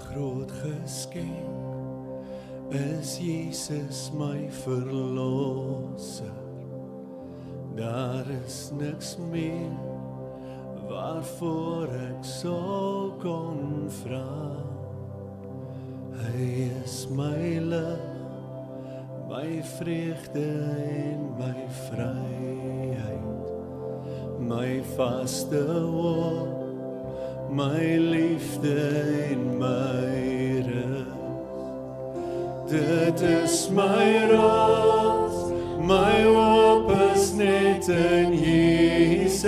groot geskenk is Jesus my verlosser. Daar is niks meer waarvoor ek sou kon vra. Hy is my lig, my vreugde en my vryheid, my vaste hoop, my liefde en my rus. Dit is my rots, my hoop is net in Jesus.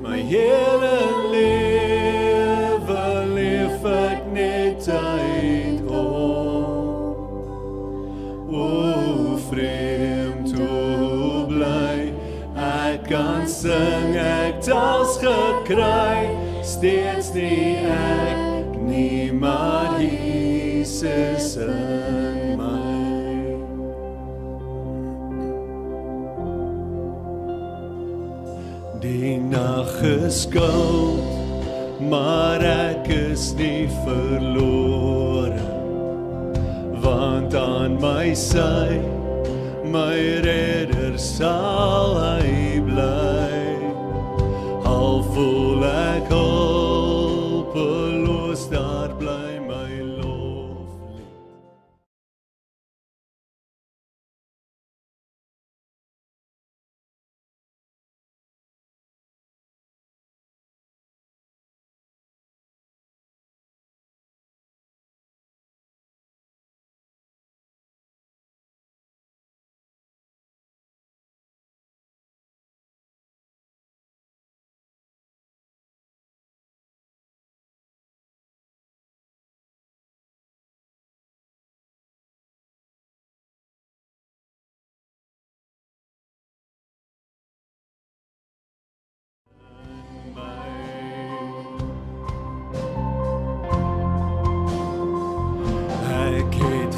My hele lewe leef ek net uit hom. O vreemd, o bly, ek kan sing, ek tals gekry, steeds nie ek nie, maar Jesus in my. Die nag is koud, maar ek is nie verlore, want aan my sy, my redder sal hy bly. Al voel ek hulpeloos, daar bly my loflied.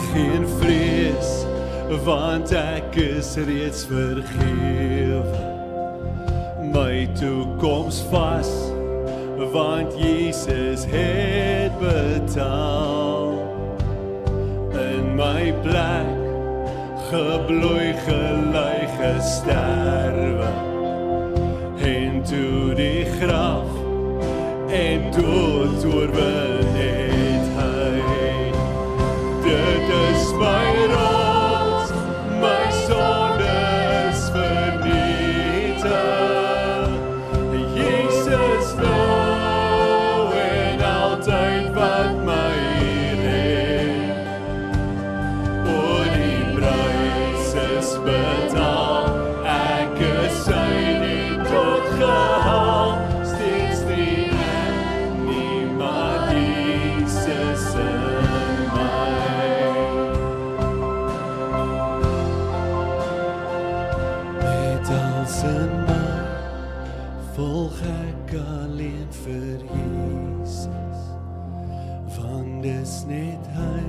Geen vrees, want ek is reeds vergewe. My toekoms vas, want Jesus het betaal. In my plek gebloei, gelei, gesterwe, en toe die graf en dood oorwin het hy. Dit is my rots, my sonde is vernietig. Jesus nou en altyd wat my red. O, die prys is betaal, ek is syne tot gehaal, steeds nie ek nie, maar Jesus in my. In my volg ek alleen vir Jesus, want dis net hy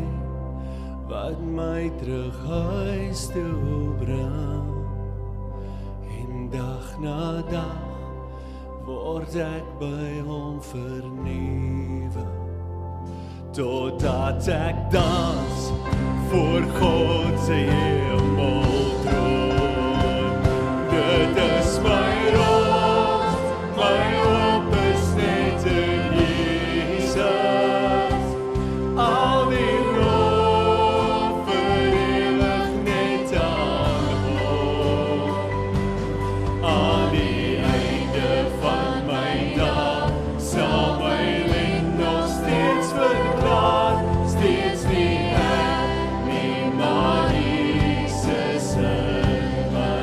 wat my terug huis toe bring. En dag na dag word ek by hom vernuwe, totdat ek dans voor God se hemeltroon. Dit is my rots, my hoop is net in Jesus. Al die lof vir ewig net aan hom. Aan die einde van my dag sal my lied nog steeds verklaar, steeds nie ek nie, maar Jesus in my.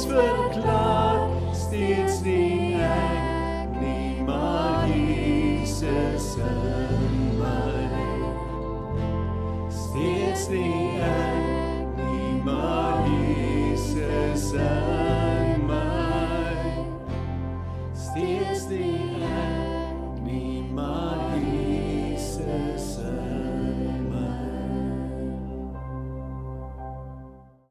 Verklaar, steeds nie ek nie, maar Jesus in my. Steeds nie ek nie, maar Jesus in my. Steeds nie ek nie, maar Jesus